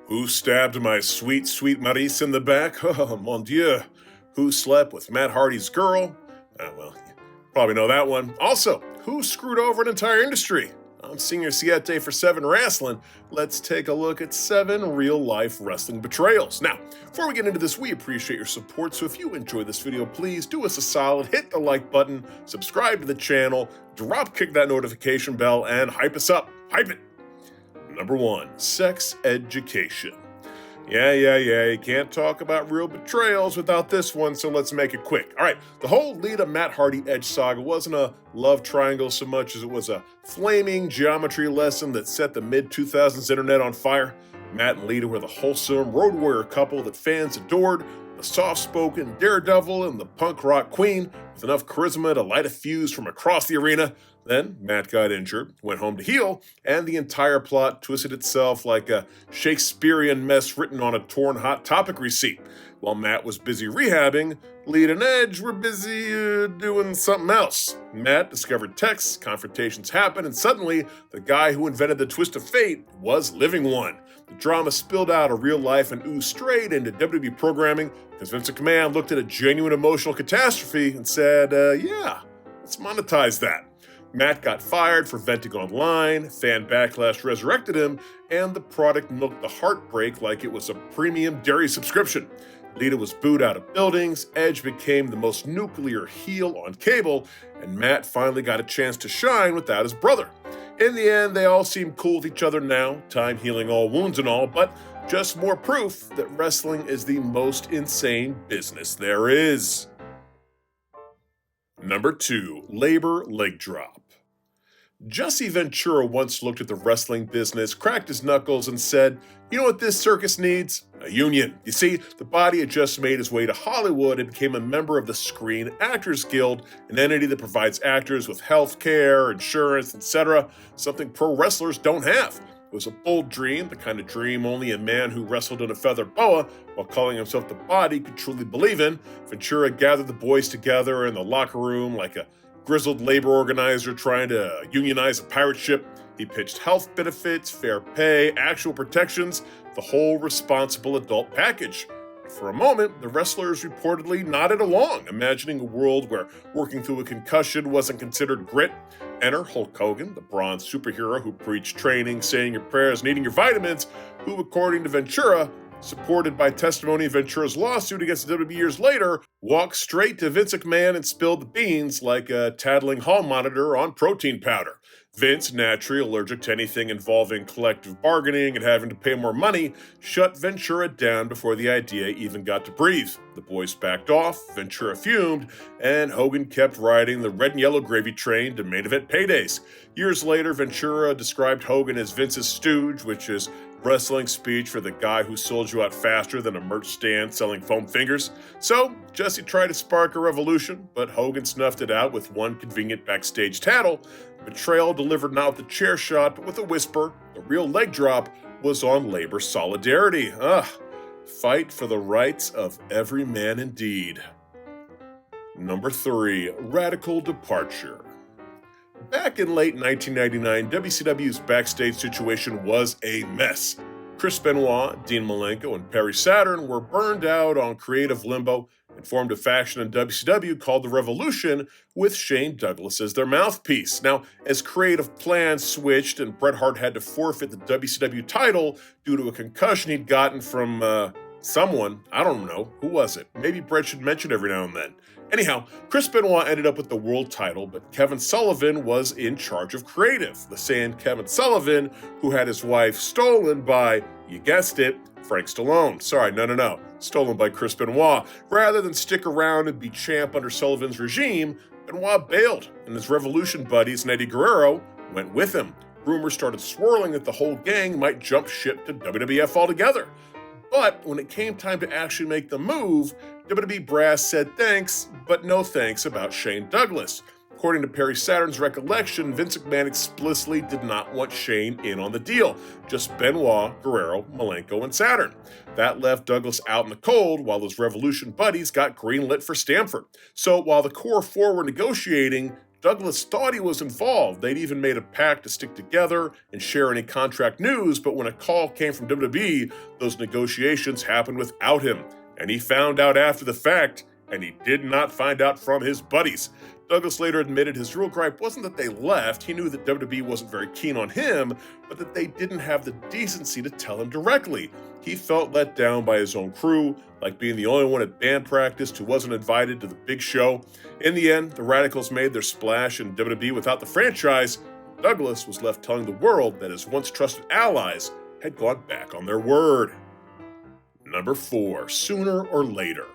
Who stabbed my sweet, sweet Maurice in the back? Oh, mon Dieu. Who slept with Matt Hardy's girl? Well, you probably know that one. Also, who screwed over an entire industry? I'm Senior Siete for 7 Wrestling. Let's take a look at 7 real-life wrestling betrayals. Now, before we get into this, we appreciate your support, so if you enjoyed this video, please do us a solid, hit the like button, subscribe to the channel, drop-kick that notification bell, and hype us up. Hype it! Number 1, sex education. Yeah, you can't talk about real betrayals without this one, so let's make it quick. All right, the whole Lita Matt Hardy Edge saga wasn't a love triangle so much as it was a flaming geometry lesson that set the mid-2000s internet on fire. Matt and Lita were the wholesome road warrior couple that fans adored, the soft-spoken daredevil and the punk rock queen with enough charisma to light a fuse from across the arena. Then Matt got injured, went home to heal, and the entire plot twisted itself like a Shakespearean mess written on a torn Hot Topic receipt. While Matt was busy rehabbing, Lita and Edge were busy doing something else. Matt discovered texts, confrontations happened, and suddenly the guy who invented the twist of fate was living one. The drama spilled out of real life and oozed straight into WWE programming because Vince McMahon looked at a genuine emotional catastrophe and said, yeah, let's monetize that. Matt got fired for venting online, fan backlash resurrected him, and the product milked the heartbreak like it was a premium dairy subscription. Lita was booed out of buildings, Edge became the most nuclear heel on cable, and Matt finally got a chance to shine without his brother. In the end, they all seem cool with each other now, time healing all wounds and all, but just more proof that wrestling is the most insane business there is. Number 2, labor leg drop. Jesse Ventura once looked at the wrestling business, cracked his knuckles, and said, you know what this circus needs? A union. You see, the body had just made his way to Hollywood and became a member of the Screen Actors Guild, an entity that provides actors with health care, insurance, etc., something pro wrestlers don't have. It was a bold dream, the kind of dream only a man who wrestled in a feather boa while calling himself the Body could truly believe in. Ventura gathered the boys together in the locker room like a grizzled labor organizer trying to unionize a pirate ship. He pitched health benefits, fair pay, actual protections, the whole responsible adult package. For a moment, the wrestlers reportedly nodded along, imagining a world where working through a concussion wasn't considered grit. Enter Hulk Hogan, the bronze superhero who preached training, saying your prayers, and eating your vitamins, who, according to Ventura, supported by testimony of Ventura's lawsuit against the WWE years later, walked straight to Vince McMahon and spilled the beans like a tattling hall monitor on protein powder. Vince, naturally allergic to anything involving collective bargaining and having to pay more money, shut Ventura down before the idea even got to breathe. The boys backed off, Ventura fumed, and Hogan kept riding the red and yellow gravy train to main event paydays. Years later, Ventura described Hogan as Vince's stooge, which is wrestling speech for the guy who sold you out faster than a merch stand selling foam fingers. So, Jesse tried to spark a revolution, but Hogan snuffed it out with one convenient backstage tattle. Betrayal delivered not with a chair shot, but with a whisper. The real leg drop was on labor solidarity. Fight for the rights of every man indeed. Number 3, radical departure. Back in late 1999, WCW's backstage situation was a mess. Chris Benoit, Dean Malenko, and Perry Saturn were burned out on creative limbo and formed a faction in WCW called the Revolution with Shane Douglas as their mouthpiece. Now, as creative plans switched and Bret Hart had to forfeit the WCW title due to a concussion he'd gotten from someone, I don't know, who was it? Maybe Bret should mention every now and then. Anyhow, Chris Benoit ended up with the world title, but Kevin Sullivan was in charge of creative. The same Kevin Sullivan who had his wife stolen by, you guessed it, Frank Stallone. Sorry, no. Stolen by Chris Benoit. Rather than stick around and be champ under Sullivan's regime, Benoit bailed, and his Revolution buddies and Eddie Guerrero went with him. Rumors started swirling that the whole gang might jump ship to WWF altogether. But when it came time to actually make the move, WWE brass said thanks, but no thanks about Shane Douglas. According to Perry Saturn's recollection, Vince McMahon explicitly did not want Shane in on the deal, just Benoit, Guerrero, Malenko, and Saturn. That left Douglas out in the cold while his Revolution buddies got greenlit for Stamford. So while the core four were negotiating, Douglas thought he was involved. They'd even made a pact to stick together and share any contract news, but when a call came from WWE, those negotiations happened without him. And he found out after the fact, and he did not find out from his buddies. Douglas later admitted his real gripe wasn't that they left. He knew that WWE wasn't very keen on him, but that they didn't have the decency to tell him directly. He felt let down by his own crew, like being the only one at band practice who wasn't invited to the big show. In the end, the Radicals made their splash in WWE without the franchise. Douglas was left telling the world that his once trusted allies had gone back on their word. Number 4, sooner or later.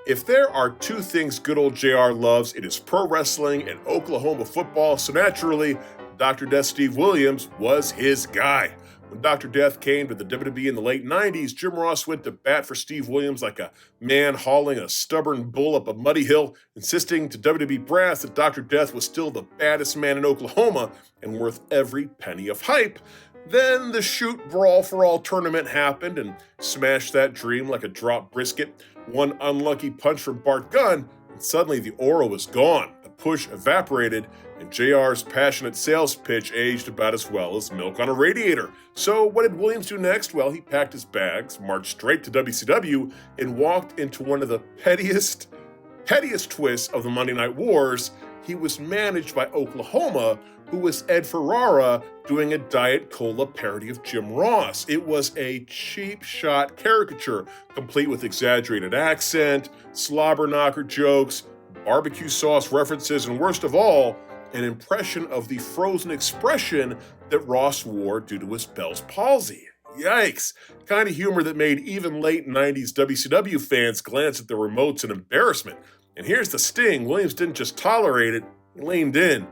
If there are two things good old JR loves, it is pro wrestling and Oklahoma football, so naturally, Dr. Death Steve Williams was his guy. When Dr. Death came to the WWE in the late 90s, Jim Ross went to bat for Steve Williams like a man hauling a stubborn bull up a muddy hill, insisting to WWE brass that Dr. Death was still the baddest man in Oklahoma and worth every penny of hype. Then the Shoot Brawl for All tournament happened and smashed that dream like a dropped brisket. One unlucky punch from Bart Gunn, and suddenly the aura was gone. The push evaporated, and JR's passionate sales pitch aged about as well as milk on a radiator. So what did Williams do next? Well, he packed his bags, marched straight to WCW, and walked into one of the pettiest twists of the Monday Night Wars. He was managed by Oklahoma, who was Ed Ferrara doing a Diet Cola parody of Jim Ross. It was a cheap shot caricature, complete with exaggerated accent, slobber knocker jokes, barbecue sauce references, and worst of all, an impression of the frozen expression that Ross wore due to his Bell's palsy. Yikes! Kind of humor that made even late 90s WCW fans glance at their remotes in embarrassment. And here's the sting, Williams didn't just tolerate it, he leaned in.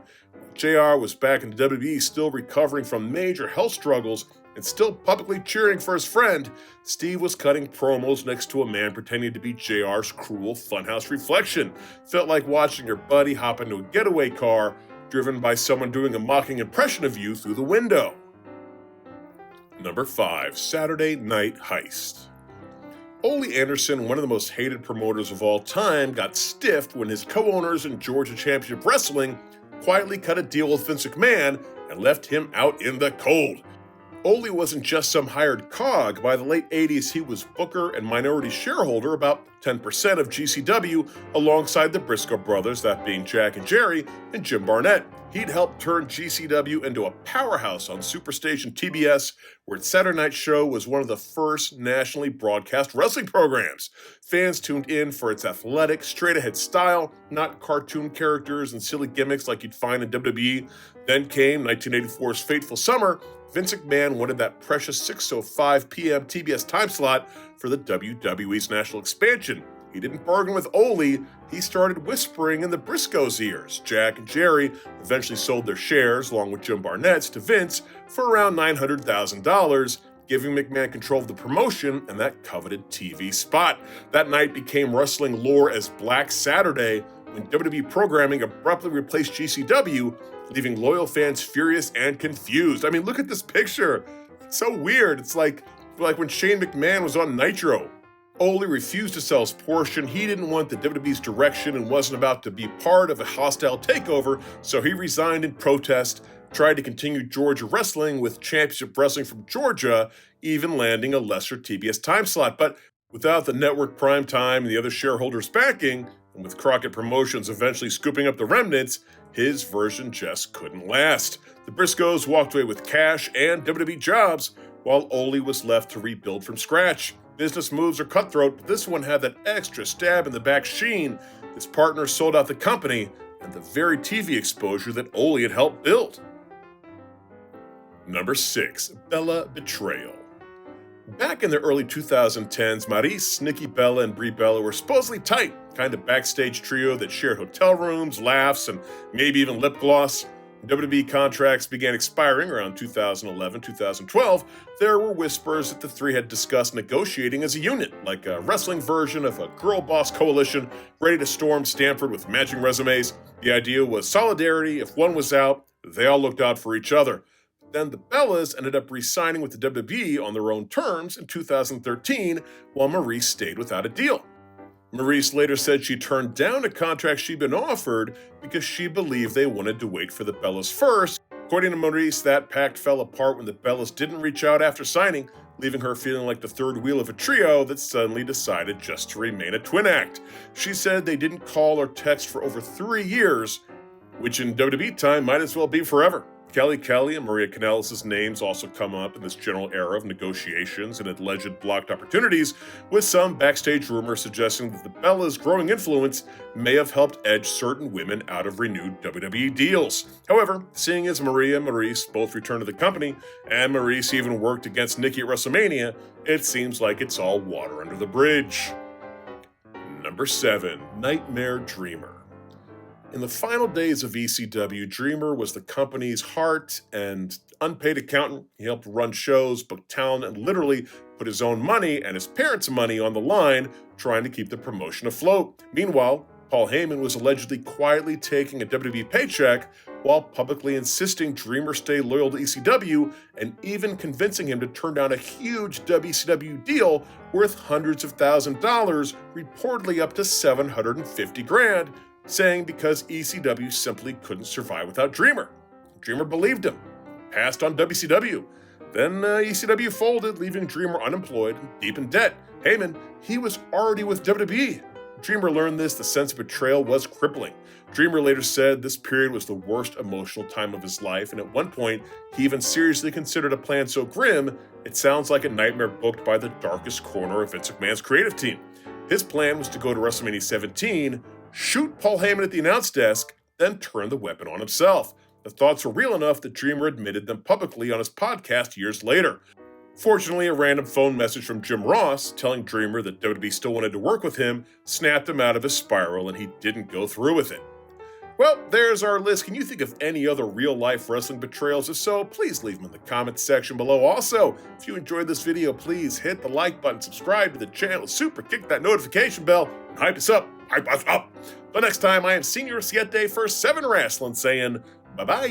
JR was back in the WWE, still recovering from major health struggles and still publicly cheering for his friend. Steve was cutting promos next to a man pretending to be JR's cruel funhouse reflection. Felt like watching your buddy hop into a getaway car driven by someone doing a mocking impression of you through the window. Number 5, Saturday Night Heist. Ole Anderson, one of the most hated promoters of all time, got stiffed when his co-owners in Georgia Championship Wrestling quietly cut a deal with Vince McMahon and left him out in the cold. Ole wasn't just some hired cog. By the late 80s, he was booker and minority shareholder, about 10% of GCW, alongside the Briscoe brothers, that being Jack and Jerry, and Jim Barnett. He'd helped turn GCW into a powerhouse on Superstation TBS, where its Saturday night show was one of the first nationally broadcast wrestling programs. Fans tuned in for its athletic, straight-ahead style, not cartoon characters and silly gimmicks like you'd find in WWE. Then came 1984's fateful summer. Vince McMahon wanted that precious 6:05 p.m. TBS time slot for the WWE's national expansion. He didn't bargain with Ole, he started whispering in the Briscoes' ears. Jack and Jerry eventually sold their shares, along with Jim Barnett's, to Vince for around $900,000, giving McMahon control of the promotion and that coveted TV spot. That night became wrestling lore as Black Saturday, when WWE programming abruptly replaced GCW, leaving loyal fans furious and confused. I mean, look at this picture. It's so weird. It's like when Shane McMahon was on Nitro. Ole refused to sell his portion. He didn't want the WWE's direction and wasn't about to be part of a hostile takeover, so he resigned in protest, tried to continue Georgia wrestling with Championship Wrestling from Georgia, even landing a lesser TBS time slot. But without the network prime time and the other shareholders backing, and with Crockett Promotions eventually scooping up the remnants, his version just couldn't last. The Briscoes walked away with cash and WWE jobs, while Ole was left to rebuild from scratch. Business moves are cutthroat, but this one had that extra stab in the back sheen. His partner sold out the company and the very TV exposure that Ole had helped build. Number 6, Bella Betrayal. Back in the early 2010s, Maryse, Nikki Bella, and Brie Bella were supposedly tight, kind of backstage trio that shared hotel rooms, laughs, and maybe even lip gloss. WWE contracts began expiring around 2011-2012. There were whispers that the three had discussed negotiating as a unit, like a wrestling version of a girl boss coalition ready to storm Stanford with matching resumes. The idea was solidarity. If one was out, they all looked out for each other. Then the Bellas ended up re-signing with the WWE on their own terms in 2013, while Maryse stayed without a deal. Maurice later said she turned down a contract she'd been offered because she believed they wanted to wait for the Bellas first. According to Maurice, that pact fell apart when the Bellas didn't reach out after signing, leaving her feeling like the third wheel of a trio that suddenly decided just to remain a twin act. She said they didn't call or text for over 3 years, which in WWE time might as well be forever. Kelly and Maria Kanellis' names also come up in this general era of negotiations and alleged blocked opportunities, with some backstage rumors suggesting that the Bellas' growing influence may have helped edge certain women out of renewed WWE deals. However, seeing as Maria and Maurice both returned to the company, and Maurice even worked against Nikki at WrestleMania, it seems like it's all water under the bridge. Number 7. Nightmare Dreamer. In the final days of ECW, Dreamer was the company's heart and unpaid accountant. He helped run shows, book talent, and literally put his own money and his parents' money on the line, trying to keep the promotion afloat. Meanwhile, Paul Heyman was allegedly quietly taking a WWE paycheck while publicly insisting Dreamer stay loyal to ECW and even convincing him to turn down a huge WCW deal worth hundreds of $1,000s, reportedly up to $750,000. Saying because ECW simply couldn't survive without Dreamer. Dreamer believed him, passed on WCW. Then ECW folded, leaving Dreamer unemployed and deep in debt. Heyman, he was already with WWE. Dreamer learned this, the sense of betrayal was crippling. Dreamer later said this period was the worst emotional time of his life, and at one point, he even seriously considered a plan so grim, it sounds like a nightmare booked by the darkest corner of Vince McMahon's creative team. His plan was to go to WrestleMania 17, shoot Paul Heyman at the announce desk, then turn the weapon on himself. The thoughts were real enough that Dreamer admitted them publicly on his podcast years later. Fortunately, a random phone message from Jim Ross telling Dreamer that WWE still wanted to work with him snapped him out of his spiral, and he didn't go through with it. Well, there's our list. Can you think of any other real-life wrestling betrayals? If so, please leave them in the comments section below. Also, if you enjoyed this video, please hit the like button, subscribe to the channel, super kick that notification bell, and hype us up. Hype us up. But next time, I am Senior Siete for 7 Wrestling saying bye-bye.